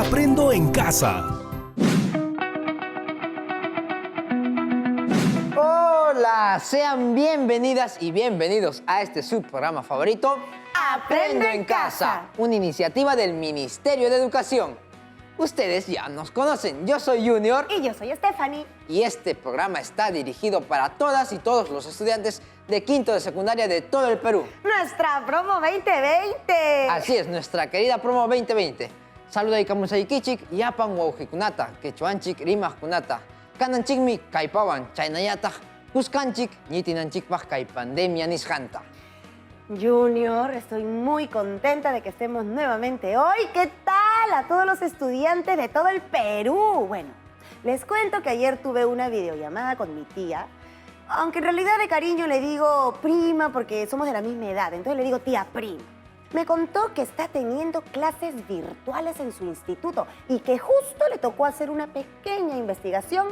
Aprendo en casa. Hola, sean bienvenidas y bienvenidos a este subprograma favorito, Aprendo en Casa, una iniciativa del Ministerio de Educación. Ustedes ya nos conocen, yo soy Junior Y yo soy Stephanie. y este programa está dirigido para todas y todos los estudiantes de quinto de secundaria de todo el Perú. Nuestra promo 2020. Así es, nuestra querida promo 2020. Saluda y kamusaikichik, yapan waujikunata, quechuanchik rimajkunata, kananchikmi kaipawan chaynayata, kuskanchik ñitinanchikpaj kay pandemia nishanta. Junior, estoy muy contenta de que estemos nuevamente hoy. ¿Qué tal a todos los estudiantes de todo el Perú? Bueno, les cuento que ayer tuve una videollamada con mi tía, aunque en realidad de cariño le digo prima porque somos de la misma edad, entonces le digo tía prima. Me contó que está teniendo clases virtuales en su instituto y que justo le tocó hacer una pequeña investigación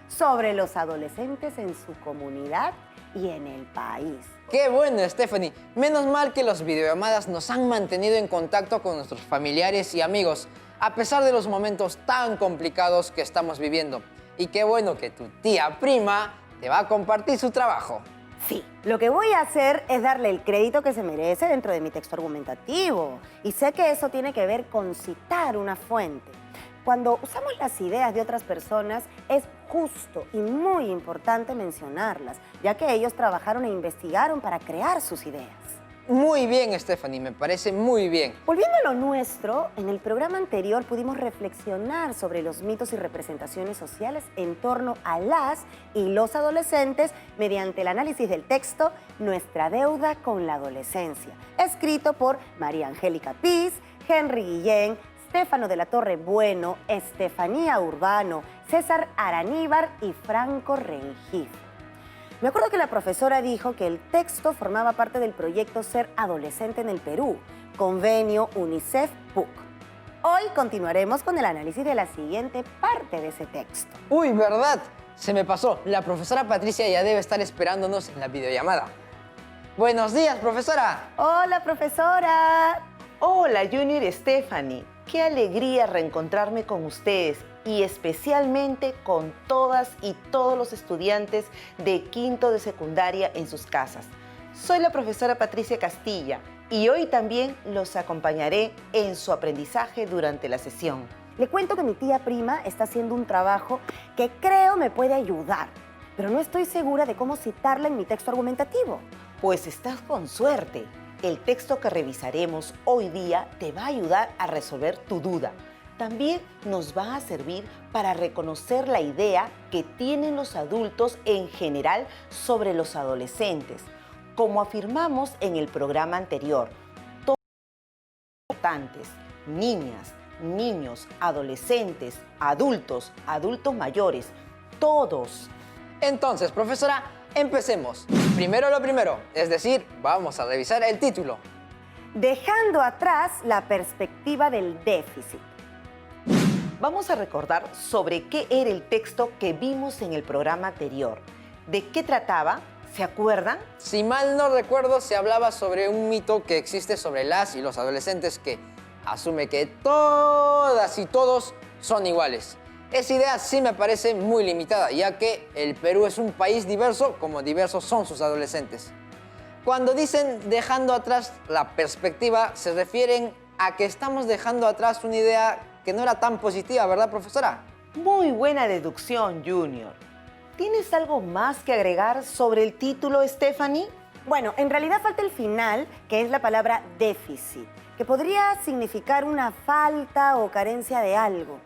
sobre los adolescentes en su comunidad y en el país. ¡Qué bueno, Stephanie! Menos mal que las videollamadas nos han mantenido en contacto con nuestros familiares y amigos, a pesar de los momentos tan complicados que estamos viviendo. Y qué bueno que tu tía prima te va a compartir su trabajo. Sí, lo que voy a hacer es darle el crédito que se merece dentro de mi texto argumentativo. Y sé que eso tiene que ver con citar una fuente. Cuando usamos las ideas de otras personas, es justo y muy importante mencionarlas, ya que ellos trabajaron e investigaron para crear sus ideas. Muy bien, Stephanie, me parece muy bien. Volviendo a lo nuestro, en el programa anterior pudimos reflexionar sobre los mitos y representaciones sociales en torno a las y los adolescentes mediante el análisis del texto Nuestra deuda con la adolescencia, escrito por María Angélica Piz, Henry Guillén, Stefano de la Torre Bueno, Estefanía Urbano, César Araníbar y Franco Rengif. Me acuerdo que la profesora dijo que el texto formaba parte del proyecto Ser Adolescente en el Perú, convenio UNICEF-PUC. Hoy continuaremos con el análisis de la siguiente parte de ese texto. ¡Uy, verdad! Se me pasó, la profesora Patricia ya debe estar esperándonos en la videollamada. ¡Buenos días, profesora! Hola, profesora. Hola, Junior y Stephanie. Qué alegría reencontrarme con ustedes y especialmente con todas y todos los estudiantes de quinto de secundaria en sus casas. Soy la profesora Patricia Castilla y hoy también los acompañaré en su aprendizaje durante la sesión. Le cuento que mi tía prima está haciendo un trabajo que creo me puede ayudar, pero no estoy segura de cómo citarla en mi texto argumentativo. Pues estás con suerte. El texto que revisaremos hoy día te va a ayudar a resolver tu duda. También nos va a servir para reconocer la idea que tienen los adultos en general sobre los adolescentes. Como afirmamos en el programa anterior, todos los importantes, niñas, niños, adolescentes, adultos, adultos mayores, todos. Entonces, profesora, empecemos. Primero lo primero, es decir, vamos a revisar el título. Dejando atrás la perspectiva del déficit. Vamos a recordar sobre qué era el texto que vimos en el programa anterior. ¿De qué trataba? ¿Se acuerdan? Si mal no recuerdo, se hablaba sobre un mito que existe sobre las y los adolescentes que asume que todas y todos son iguales. Esa idea sí me parece muy limitada, ya que el Perú es un país diverso, como diversos son sus adolescentes. Cuando dicen dejando atrás la perspectiva, se refieren a que estamos dejando atrás una idea que no era tan positiva, ¿verdad, profesora? Muy buena deducción, Junior. ¿Tienes algo más que agregar sobre el título, Stephanie? Bueno, en realidad falta el final, que es la palabra déficit, que podría significar una falta o carencia de algo.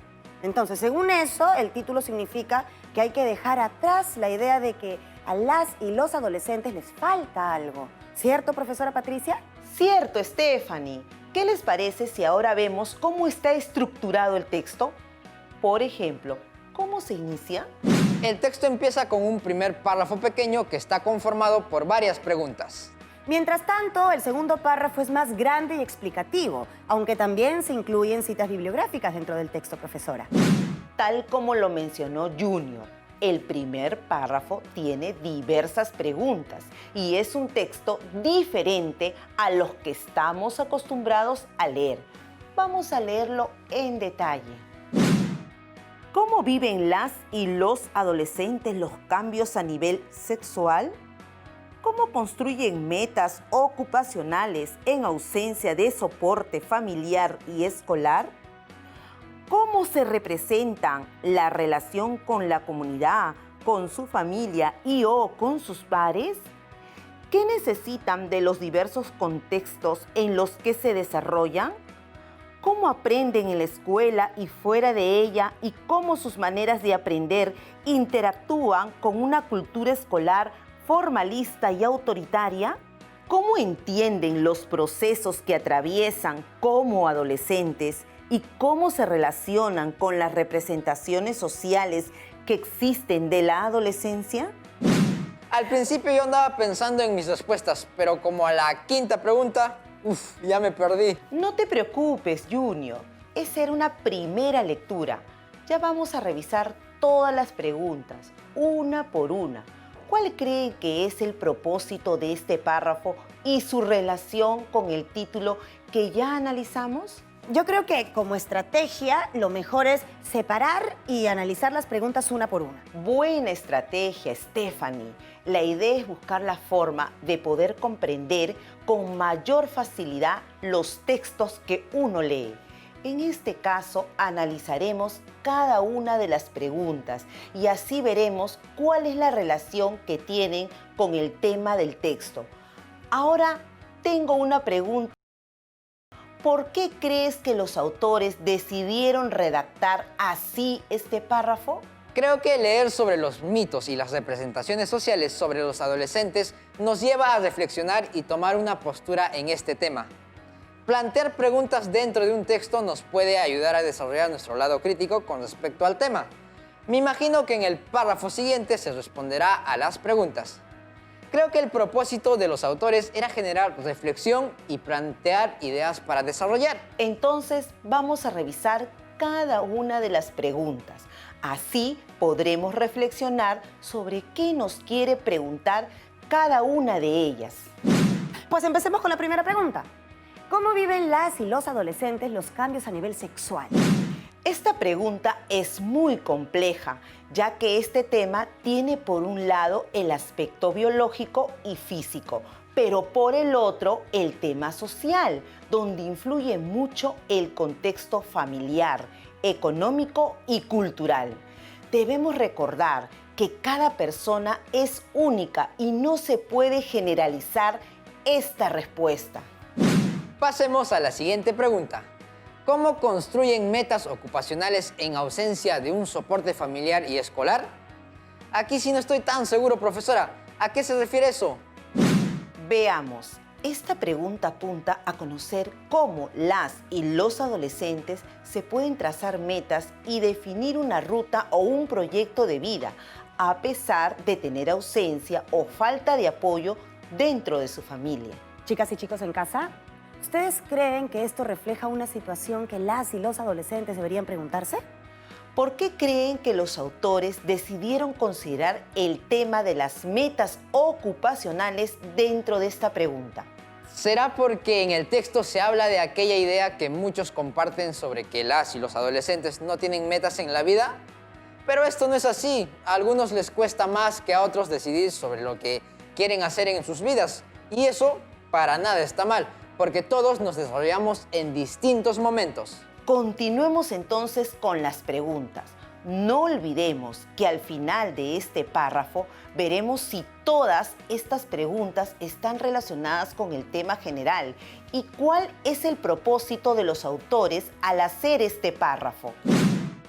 Entonces, según eso, el título significa que hay que dejar atrás la idea de que a las y los adolescentes les falta algo. ¿Cierto, profesora Patricia? Cierto, Stephanie. ¿Qué les parece si ahora vemos cómo está estructurado el texto? Por ejemplo, ¿cómo se inicia? El texto empieza con un primer párrafo pequeño que está conformado por varias preguntas. Mientras tanto, el segundo párrafo es más grande y explicativo, aunque también se incluyen citas bibliográficas dentro del texto, profesora. Tal como lo mencionó Junior, el primer párrafo tiene diversas preguntas y es un texto diferente a los que estamos acostumbrados a leer. Vamos a leerlo en detalle. ¿Cómo viven las y los adolescentes los cambios a nivel sexual? ¿Cómo construyen metas ocupacionales en ausencia de soporte familiar y escolar? ¿Cómo se representan la relación con la comunidad, con su familia y o con sus pares? ¿Qué necesitan de los diversos contextos en los que se desarrollan? ¿Cómo aprenden en la escuela y fuera de ella y cómo sus maneras de aprender interactúan con una cultura escolar formalista y autoritaria? ¿Cómo entienden los procesos que atraviesan como adolescentes y cómo se relacionan con las representaciones sociales que existen de la adolescencia? Al principio yo andaba pensando en mis respuestas, pero como a la quinta pregunta, ya me perdí. No te preocupes, Junior. Esa era una primera lectura. Ya vamos a revisar todas las preguntas, una por una. ¿Cuál creen que es el propósito de este párrafo y su relación con el título que ya analizamos? Yo creo que como estrategia lo mejor es separar y analizar las preguntas una por una. Buena estrategia, Stephanie. La idea es buscar la forma de poder comprender con mayor facilidad los textos que uno lee. En este caso, analizaremos cada una de las preguntas y así veremos cuál es la relación que tienen con el tema del texto. Ahora tengo una pregunta. ¿Por qué crees que los autores decidieron redactar así este párrafo? Creo que leer sobre los mitos y las representaciones sociales sobre los adolescentes nos lleva a reflexionar y tomar una postura en este tema. Plantear preguntas dentro de un texto nos puede ayudar a desarrollar nuestro lado crítico con respecto al tema. Me imagino que en el párrafo siguiente se responderá a las preguntas. Creo que el propósito de los autores era generar reflexión y plantear ideas para desarrollar. Entonces vamos a revisar cada una de las preguntas. Así podremos reflexionar sobre qué nos quiere preguntar cada una de ellas. Pues empecemos con la primera pregunta. ¿Cómo viven las y los adolescentes los cambios a nivel sexual? Esta pregunta es muy compleja, ya que este tema tiene por un lado el aspecto biológico y físico, pero por el otro el tema social, donde influye mucho el contexto familiar, económico y cultural. Debemos recordar que cada persona es única y no se puede generalizar esta respuesta. Pasemos a la siguiente pregunta. ¿Cómo construyen metas ocupacionales en ausencia de un soporte familiar y escolar? Aquí sí no estoy tan seguro, profesora. ¿A qué se refiere eso? Veamos. Esta pregunta apunta a conocer cómo las y los adolescentes se pueden trazar metas y definir una ruta o un proyecto de vida, a pesar de tener ausencia o falta de apoyo dentro de su familia. Chicas y chicos en casa, ¿ustedes creen que esto refleja una situación que las y los adolescentes deberían preguntarse? ¿Por qué creen que los autores decidieron considerar el tema de las metas ocupacionales dentro de esta pregunta? ¿Será porque en el texto se habla de aquella idea que muchos comparten sobre que las y los adolescentes no tienen metas en la vida? Pero esto no es así. A algunos les cuesta más que a otros decidir sobre lo que quieren hacer en sus vidas. Y eso para nada está mal, porque todos nos desarrollamos en distintos momentos. Continuemos entonces con las preguntas. No olvidemos que al final de este párrafo veremos si todas estas preguntas están relacionadas con el tema general y cuál es el propósito de los autores al hacer este párrafo.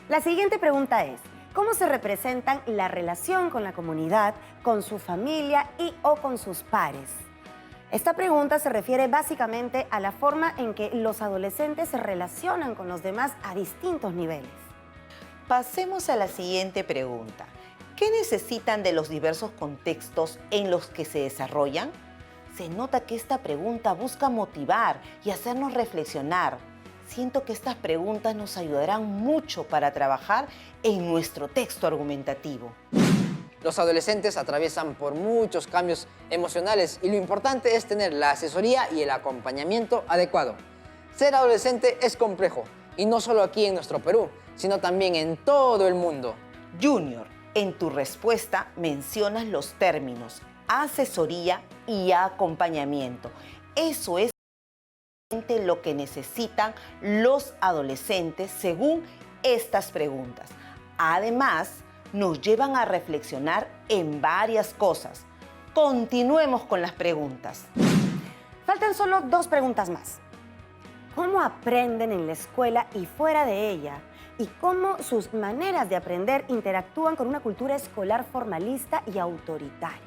La siguiente pregunta es, ¿cómo se representan la relación con la comunidad, con su familia y o con sus pares? Esta pregunta se refiere básicamente a la forma en que los adolescentes se relacionan con los demás a distintos niveles. Pasemos a la siguiente pregunta. ¿Qué necesitan de los diversos contextos en los que se desarrollan? Se nota que esta pregunta busca motivar y hacernos reflexionar. Siento que estas preguntas nos ayudarán mucho para trabajar en nuestro texto argumentativo. Los adolescentes atraviesan por muchos cambios emocionales y lo importante es tener la asesoría y el acompañamiento adecuado. Ser adolescente es complejo, y no solo aquí en nuestro Perú, sino también en todo el mundo. Junior, en tu respuesta mencionas los términos asesoría y acompañamiento. Eso es lo que necesitan los adolescentes según estas preguntas. Además, nos llevan a reflexionar en varias cosas. Continuemos con las preguntas. Faltan solo 2 preguntas más. ¿Cómo aprenden en la escuela y fuera de ella? ¿Y cómo sus maneras de aprender interactúan con una cultura escolar formalista y autoritaria?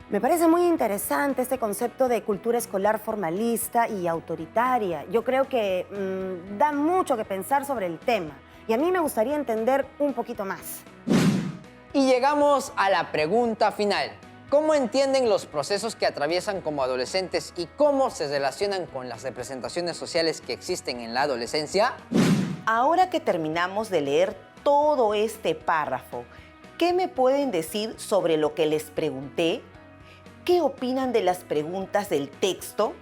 Me parece muy interesante este concepto de cultura escolar formalista y autoritaria. Yo creo que da mucho que pensar sobre el tema y a mí me gustaría entender un poquito más. Y llegamos a la pregunta final. ¿Cómo entienden los procesos que atraviesan como adolescentes y cómo se relacionan con las representaciones sociales que existen en la adolescencia? Ahora que terminamos de leer todo este párrafo, ¿qué me pueden decir sobre lo que les pregunté? ¿Qué opinan de las preguntas del texto?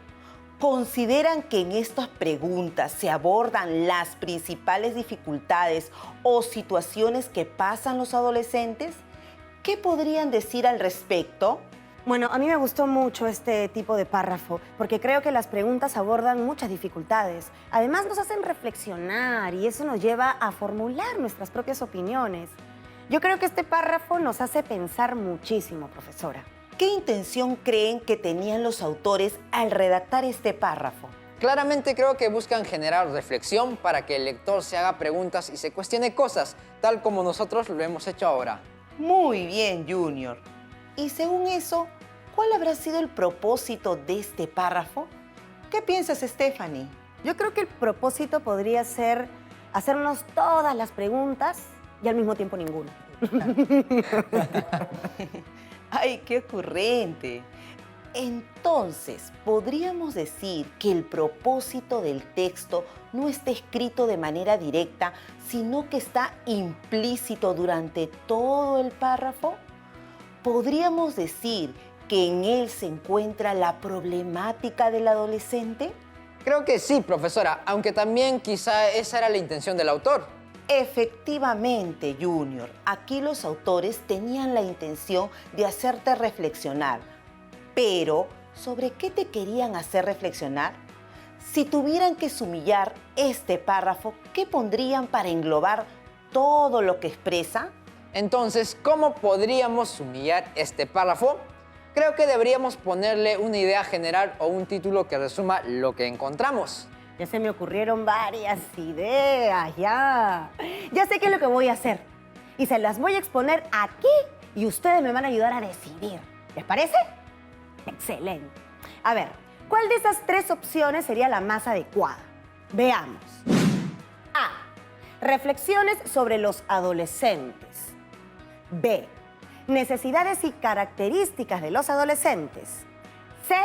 ¿Consideran que en estas preguntas se abordan las principales dificultades o situaciones que pasan los adolescentes? ¿Qué podrían decir al respecto? Bueno, a mí me gustó mucho este tipo de párrafo porque creo que las preguntas abordan muchas dificultades. Además nos hacen reflexionar y eso nos lleva a formular nuestras propias opiniones. Yo creo que este párrafo nos hace pensar muchísimo, profesora. ¿Qué intención creen que tenían los autores al redactar este párrafo? Claramente creo que buscan generar reflexión para que el lector se haga preguntas y se cuestione cosas, tal como nosotros lo hemos hecho ahora. Muy bien, Junior. Y según eso, ¿cuál habrá sido el propósito de este párrafo? ¿Qué piensas, Stephanie? Yo creo que el propósito podría ser hacernos todas las preguntas y al mismo tiempo ninguna. ¡Ay, qué ocurrente! Entonces, podríamos decir que el propósito del texto no está escrito de manera directa, sino que está implícito durante todo el párrafo. ¿Podríamos decir que en él se encuentra la problemática del adolescente? Creo que sí, profesora, aunque también quizá esa era la intención del autor. Efectivamente, Junior, aquí los autores tenían la intención de hacerte reflexionar. Pero, ¿sobre qué te querían hacer reflexionar? Si tuvieran que sumillar este párrafo, ¿qué pondrían para englobar todo lo que expresa? Entonces, ¿cómo podríamos sumillar este párrafo? Creo que deberíamos ponerle una idea general o un título que resuma lo que encontramos. Ya se me ocurrieron varias ideas, ya. Ya sé qué es lo que voy a hacer. Y se las voy a exponer aquí y ustedes me van a ayudar a decidir. ¿Les parece? Excelente. A ver, ¿cuál de esas 3 opciones sería la más adecuada? Veamos. A. Reflexiones sobre los adolescentes. B. Necesidades y características de los adolescentes. C.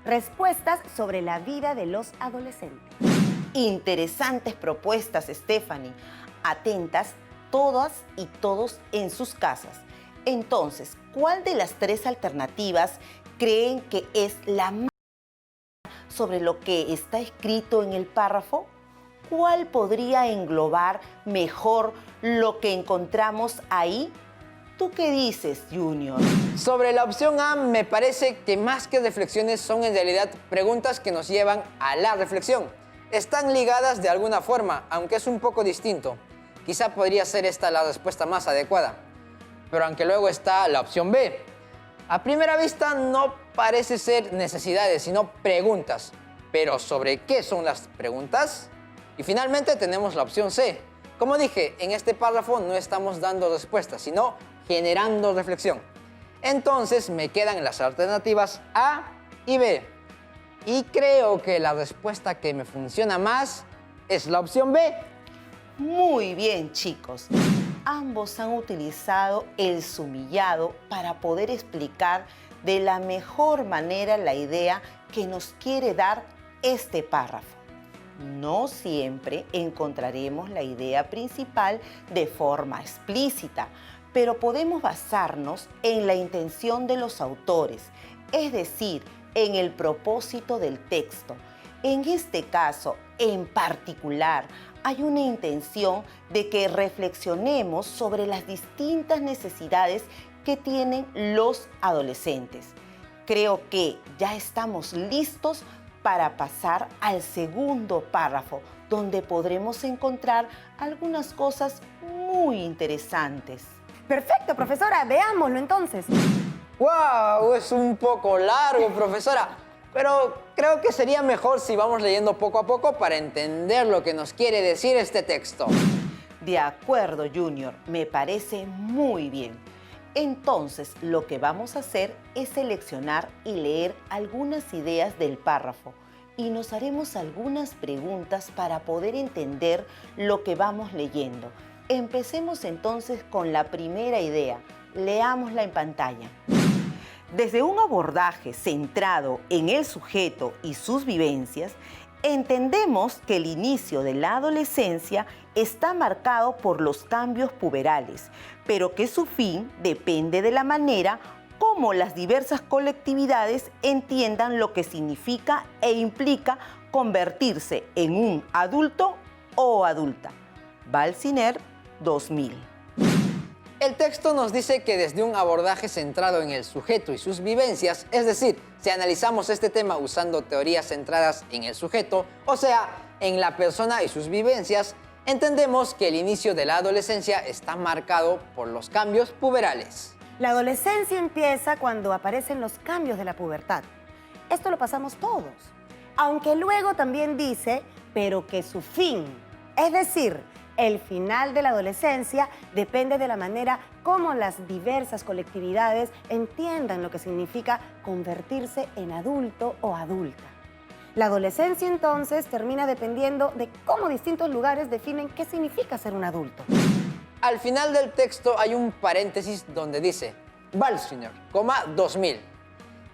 Respuestas sobre la vida de los adolescentes. Interesantes propuestas, Stephanie. Atentas todas y todos en sus casas. Entonces, ¿cuál de las 3 alternativas creen que es la más sobre lo que está escrito en el párrafo? ¿Cuál podría englobar mejor lo que encontramos ahí? ¿Tú qué dices, Junior? Sobre la opción A, me parece que más que reflexiones son en realidad preguntas que nos llevan a la reflexión. Están ligadas de alguna forma, aunque es un poco distinto. Quizá podría ser esta la respuesta más adecuada. Pero aunque luego está la opción B. A primera vista no parece ser necesidades, sino preguntas. Pero ¿sobre qué son las preguntas? Y finalmente tenemos la opción C. Como dije, en este párrafo no estamos dando respuestas, sino generando reflexión. Entonces me quedan las alternativas A y B. Y creo que la respuesta que me funciona más es la opción B. Muy bien, chicos. Ambos han utilizado el sumillado para poder explicar de la mejor manera la idea que nos quiere dar este párrafo. No siempre encontraremos la idea principal de forma explícita, pero podemos basarnos en la intención de los autores, es decir, en el propósito del texto. En este caso, en particular, hay una intención de que reflexionemos sobre las distintas necesidades que tienen los adolescentes. Creo que ya estamos listos para pasar al segundo párrafo, donde podremos encontrar algunas cosas muy interesantes. Perfecto, profesora, veámoslo entonces. ¡Wow! Es un poco largo, profesora. Pero creo que sería mejor si vamos leyendo poco a poco para entender lo que nos quiere decir este texto. De acuerdo, Junior, me parece muy bien. Entonces, lo que vamos a hacer es seleccionar y leer algunas ideas del párrafo y nos haremos algunas preguntas para poder entender lo que vamos leyendo. Empecemos entonces con la primera idea. Leámosla en pantalla. Desde un abordaje centrado en el sujeto y sus vivencias, entendemos que el inicio de la adolescencia está marcado por los cambios puberales, pero que su fin depende de la manera como las diversas colectividades entiendan lo que significa e implica convertirse en un adulto o adulta. Balsiner, 2000. El texto nos dice que desde un abordaje centrado en el sujeto y sus vivencias, es decir, si analizamos este tema usando teorías centradas en el sujeto, o sea, en la persona y sus vivencias, entendemos que el inicio de la adolescencia está marcado por los cambios puberales. La adolescencia empieza cuando aparecen los cambios de la pubertad. Esto lo pasamos todos. Aunque luego también dice, pero que su fin, es decir, el final de la adolescencia, depende de la manera como las diversas colectividades entiendan lo que significa convertirse en adulto o adulta. La adolescencia entonces termina dependiendo de cómo distintos lugares definen qué significa ser un adulto. Al final del texto hay un paréntesis donde dice Balsiner, 2000.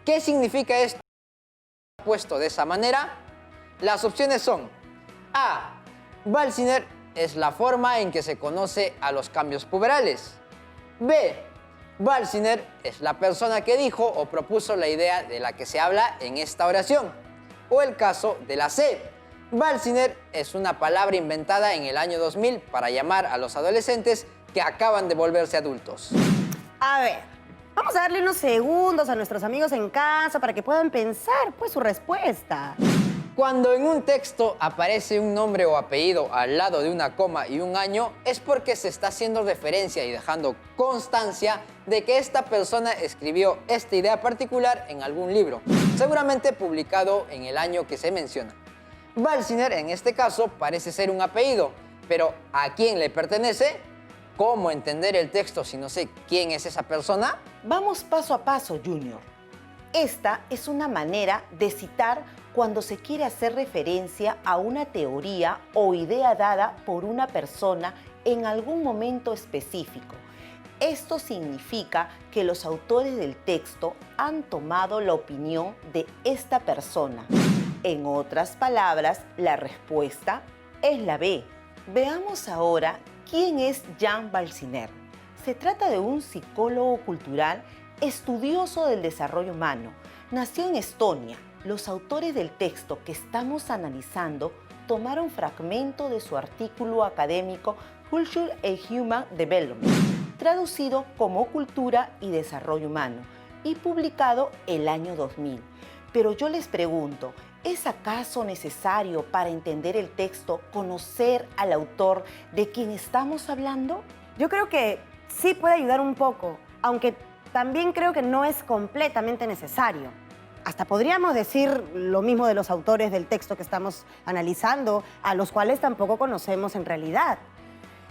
¿Qué significa esto puesto de esa manera? Las opciones son A. Balsiner es la forma en que se conoce a los cambios puberales. B. Balsiner es la persona que dijo o propuso la idea de la que se habla en esta oración. O el caso de la C. Balsiner es una palabra inventada en el año 2000 para llamar a los adolescentes que acaban de volverse adultos. A ver, vamos a darle unos segundos a nuestros amigos en casa para que puedan pensar pues su respuesta. Cuando en un texto aparece un nombre o apellido al lado de una coma y un año, es porque se está haciendo referencia y dejando constancia de que esta persona escribió esta idea particular en algún libro, seguramente publicado en el año que se menciona. Balsiner, en este caso, parece ser un apellido, pero ¿a quién le pertenece? ¿Cómo entender el texto si no sé quién es esa persona? Vamos paso a paso, Junior. Esta es una manera de citar cuando se quiere hacer referencia a una teoría o idea dada por una persona en algún momento específico. Esto significa que los autores del texto han tomado la opinión de esta persona. En otras palabras, la respuesta es la B. Veamos ahora quién es Jan Balsiner. Se trata de un psicólogo cultural estudioso del desarrollo humano. Nació en Estonia. Los autores del texto que estamos analizando tomaron fragmento de su artículo académico Culture and Human Development, traducido como Cultura y Desarrollo Humano, y publicado el año 2000. Pero yo les pregunto, ¿es acaso necesario para entender el texto conocer al autor de quien estamos hablando? Yo creo que sí puede ayudar un poco, aunque también creo que no es completamente necesario. Hasta podríamos decir lo mismo de los autores del texto que estamos analizando, a los cuales tampoco conocemos en realidad.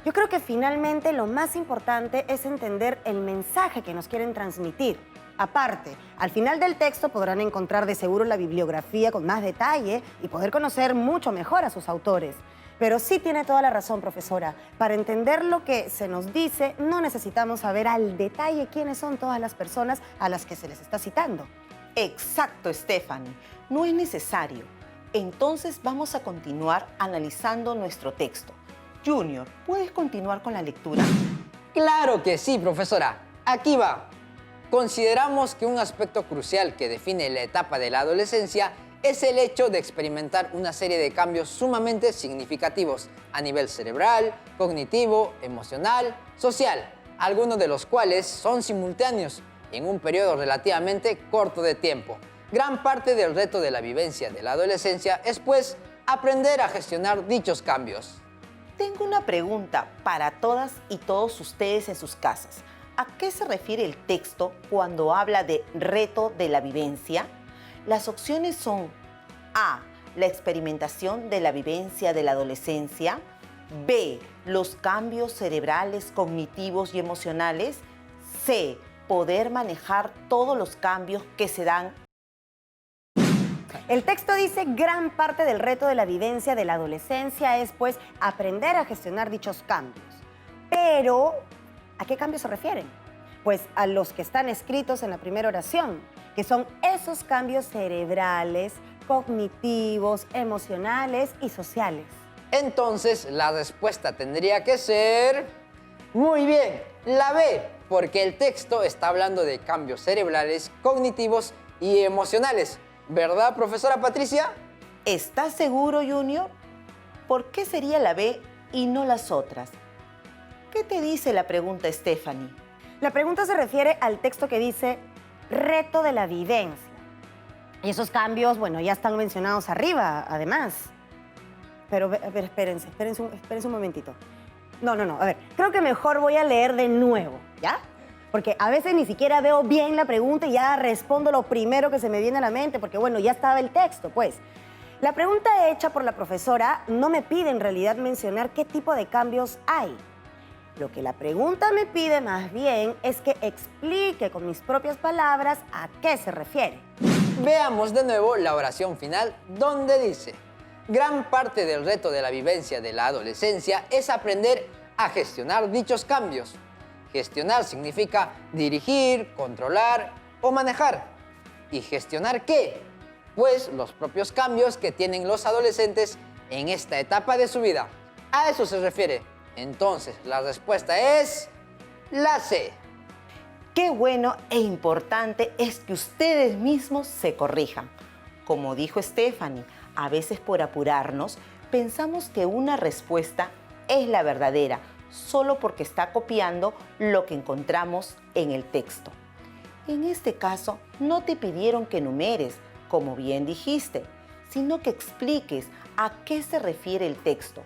Yo creo que finalmente lo más importante es entender el mensaje que nos quieren transmitir. Aparte, al final del texto podrán encontrar de seguro la bibliografía con más detalle y poder conocer mucho mejor a sus autores. Pero sí tiene toda la razón, profesora. Para entender lo que se nos dice, no necesitamos saber al detalle quiénes son todas las personas a las que se les está citando. Exacto, Stephanie. No es necesario. Entonces vamos a continuar analizando nuestro texto. Junior, ¿puedes continuar con la lectura? Claro que sí, profesora. Aquí va. Consideramos que un aspecto crucial que define la etapa de la adolescencia es el hecho de experimentar una serie de cambios sumamente significativos a nivel cerebral, cognitivo, emocional, social, algunos de los cuales son simultáneos en un periodo relativamente corto de tiempo. Gran parte del reto de la vivencia de la adolescencia es, pues, aprender a gestionar dichos cambios. Tengo una pregunta para todas y todos ustedes en sus casas. ¿A qué se refiere el texto cuando habla de reto de la vivencia? Las opciones son A, la experimentación de la vivencia de la adolescencia, B, los cambios cerebrales, cognitivos y emocionales, C, poder manejar todos los cambios que se dan. El texto dice gran parte del reto de la vivencia de la adolescencia es pues aprender a gestionar dichos cambios. Pero, ¿a qué cambios se refieren? Pues a los que están escritos en la primera oración, que son esos cambios cerebrales, cognitivos, emocionales y sociales. Entonces, la respuesta tendría que ser... Muy bien, la B, porque el texto está hablando de cambios cerebrales, cognitivos y emocionales. ¿Verdad, profesora Patricia? ¿Estás seguro, Junior? ¿Por qué sería la B y no las otras? ¿Qué te dice la pregunta, Stephanie? La pregunta se refiere al texto que dice reto de la vivencia. Y esos cambios, bueno, ya están mencionados arriba, además. Pero, a ver, espérense un momentito. No, a ver, creo que mejor voy a leer de nuevo, ¿ya? Porque a veces ni siquiera veo bien la pregunta y ya respondo lo primero que se me viene a la mente, porque bueno, ya estaba el texto, pues. La pregunta hecha por la profesora no me pide en realidad mencionar qué tipo de cambios hay. Lo que la pregunta me pide más bien es que explique con mis propias palabras a qué se refiere. Veamos de nuevo la oración final, donde dice: gran parte del reto de la vivencia de la adolescencia es aprender a gestionar dichos cambios. Gestionar significa dirigir, controlar o manejar. ¿Y gestionar qué? Pues los propios cambios que tienen los adolescentes en esta etapa de su vida. A eso se refiere. Entonces, la respuesta es la C. Qué bueno e importante es que ustedes mismos se corrijan. Como dijo Stephanie, a veces por apurarnos pensamos que una respuesta es la verdadera, solo porque está copiando lo que encontramos en el texto. En este caso, no te pidieron que enumeres, como bien dijiste, sino que expliques a qué se refiere el texto.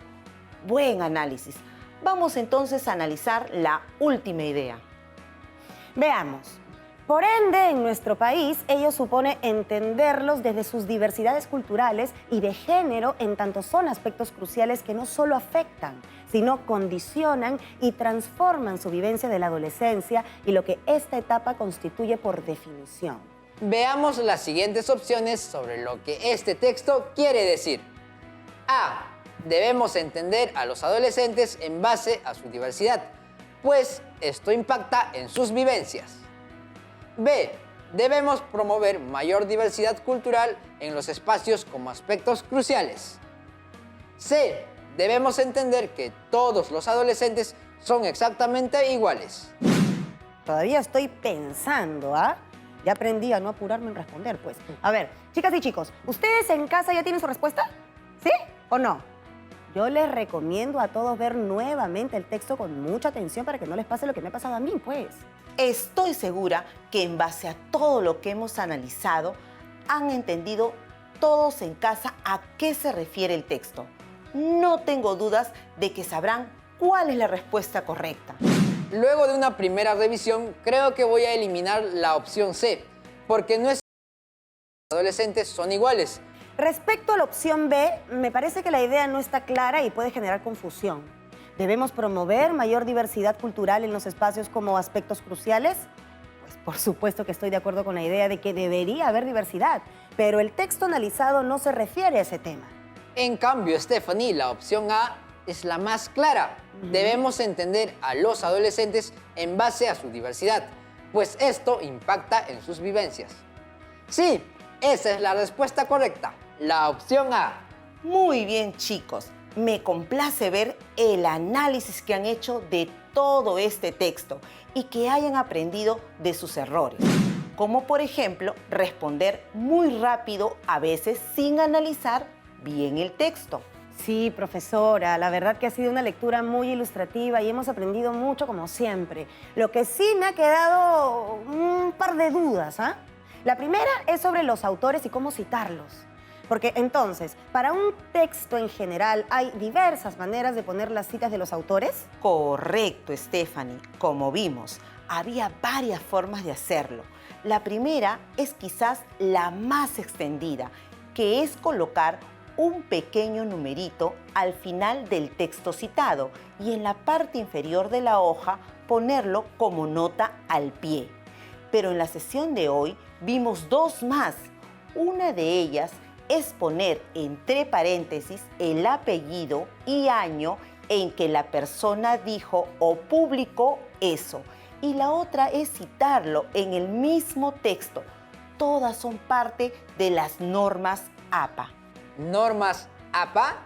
Buen análisis. Vamos entonces a analizar la última idea. Veamos. Por ende, en nuestro país, ello supone entenderlos desde sus diversidades culturales y de género, en tanto son aspectos cruciales que no solo afectan, sino condicionan y transforman su vivencia de la adolescencia y lo que esta etapa constituye por definición. Veamos las siguientes opciones sobre lo que este texto quiere decir. A. Debemos entender a los adolescentes en base a su diversidad, pues esto impacta en sus vivencias. B. Debemos promover mayor diversidad cultural en los espacios como aspectos cruciales. C. Debemos entender que todos los adolescentes son exactamente iguales. Todavía estoy pensando, ¿ah? Ya aprendí a no apurarme en responder, pues. A ver, chicas y chicos, ¿ustedes en casa ya tienen su respuesta? ¿Sí o no? Yo les recomiendo a todos ver nuevamente el texto con mucha atención para que no les pase lo que me ha pasado a mí, pues. Estoy segura que en base a todo lo que hemos analizado, han entendido todos en casa a qué se refiere el texto. No tengo dudas de que sabrán cuál es la respuesta correcta. Luego de una primera revisión, creo que voy a eliminar la opción C, porque no es que los adolescentes son iguales. Respecto a la opción B, me parece que la idea no está clara y puede generar confusión. ¿Debemos promover mayor diversidad cultural en los espacios como aspectos cruciales? Pues por supuesto que estoy de acuerdo con la idea de que debería haber diversidad, pero el texto analizado no se refiere a ese tema. En cambio, Stephanie, la opción A es la más clara. Debemos entender a los adolescentes en base a su diversidad, pues esto impacta en sus vivencias. Sí, esa es la respuesta correcta, la opción A. Muy bien, chicos. Me complace ver el análisis que han hecho de todo este texto y que hayan aprendido de sus errores. como por ejemplo responder muy rápido, a veces sin analizar bien el texto. Sí, profesora, la verdad que ha sido una lectura muy ilustrativa y hemos aprendido mucho como siempre. Lo que sí me ha quedado un par de dudas, ¿ah? La primera es sobre los autores y cómo citarlos. Porque entonces, para un texto en general, ¿hay diversas maneras de poner las citas de los autores? Correcto, Stephanie. Como vimos, había varias formas de hacerlo. La primera es quizás la más extendida, que es colocar un pequeño numerito al final del texto citado y en la parte inferior de la hoja ponerlo como nota al pie. Pero en la sesión de hoy vimos dos más. Una de ellas es poner entre paréntesis el apellido y año en que la persona dijo o publicó eso. Y la otra es citarlo en el mismo texto. Todas son parte de las normas APA. ¿Normas APA?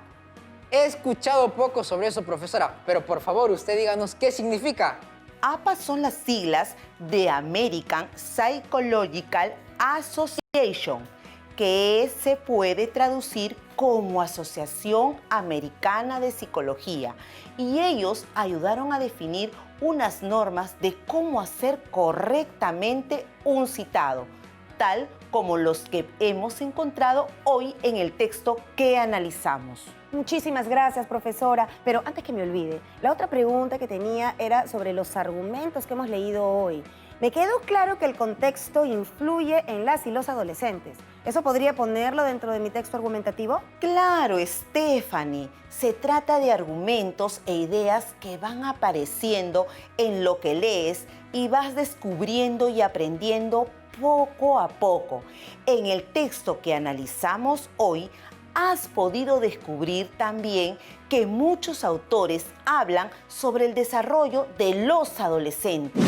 He escuchado poco sobre eso, profesora, pero por favor, usted díganos qué significa. APA son las siglas de American Psychological Association, que se puede traducir como Asociación Americana de Psicología. Y ellos ayudaron a definir unas normas de cómo hacer correctamente un citado, tal como los que hemos encontrado hoy en el texto que analizamos. Muchísimas gracias, profesora. Pero antes que me olvide, la otra pregunta que tenía era sobre los argumentos que hemos leído hoy. Me quedó claro que el contexto influye en las y los adolescentes. ¿Eso podría ponerlo dentro de mi texto argumentativo? Claro, Stephanie. Se trata de argumentos e ideas que van apareciendo en lo que lees y vas descubriendo y aprendiendo poco a poco. En el texto que analizamos hoy, has podido descubrir también que muchos autores hablan sobre el desarrollo de los adolescentes.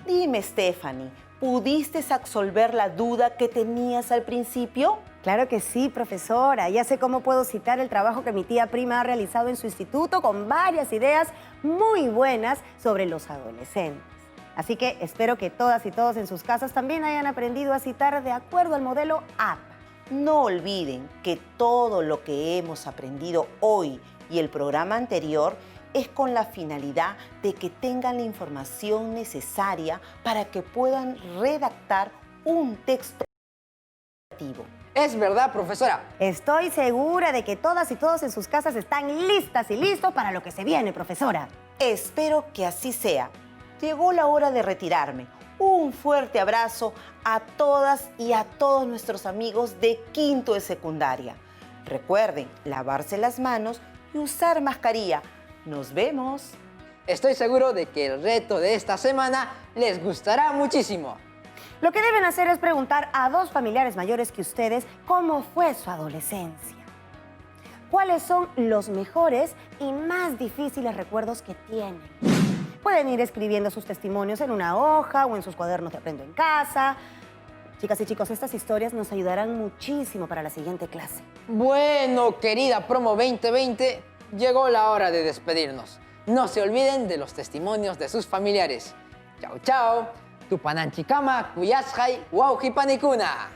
Dime, Stephanie, ¿pudiste absolver la duda que tenías al principio? Claro que sí, profesora. Ya sé cómo puedo citar el trabajo que mi tía prima ha realizado en su instituto con varias ideas muy buenas sobre los adolescentes. Así que espero que todas y todos en sus casas también hayan aprendido a citar de acuerdo al modelo APA. No olviden que todo lo que hemos aprendido hoy y el programa anterior es con la finalidad de que tengan la información necesaria para que puedan redactar un texto creativo. Es verdad, profesora. Estoy segura de que todas y todos en sus casas están listas y listos para lo que se viene, profesora. Espero que así sea. Llegó la hora de retirarme. Un fuerte abrazo a todas y a todos nuestros amigos de quinto de secundaria. Recuerden lavarse las manos y usar mascarilla. ¡Nos vemos! Estoy seguro de que el reto de esta semana les gustará muchísimo. Lo que deben hacer es preguntar a dos familiares mayores que ustedes cómo fue su adolescencia. ¿Cuáles son los mejores y más difíciles recuerdos que tienen? Pueden ir escribiendo sus testimonios en una hoja o en sus cuadernos de Aprendo en Casa. Chicas y chicos, estas historias nos ayudarán muchísimo para la siguiente clase. Bueno, querida Promo 2020, llegó la hora de despedirnos. No se olviden de los testimonios de sus familiares. Chao, chao. Tupananchikama, Kuyashai, Waujipanikuna.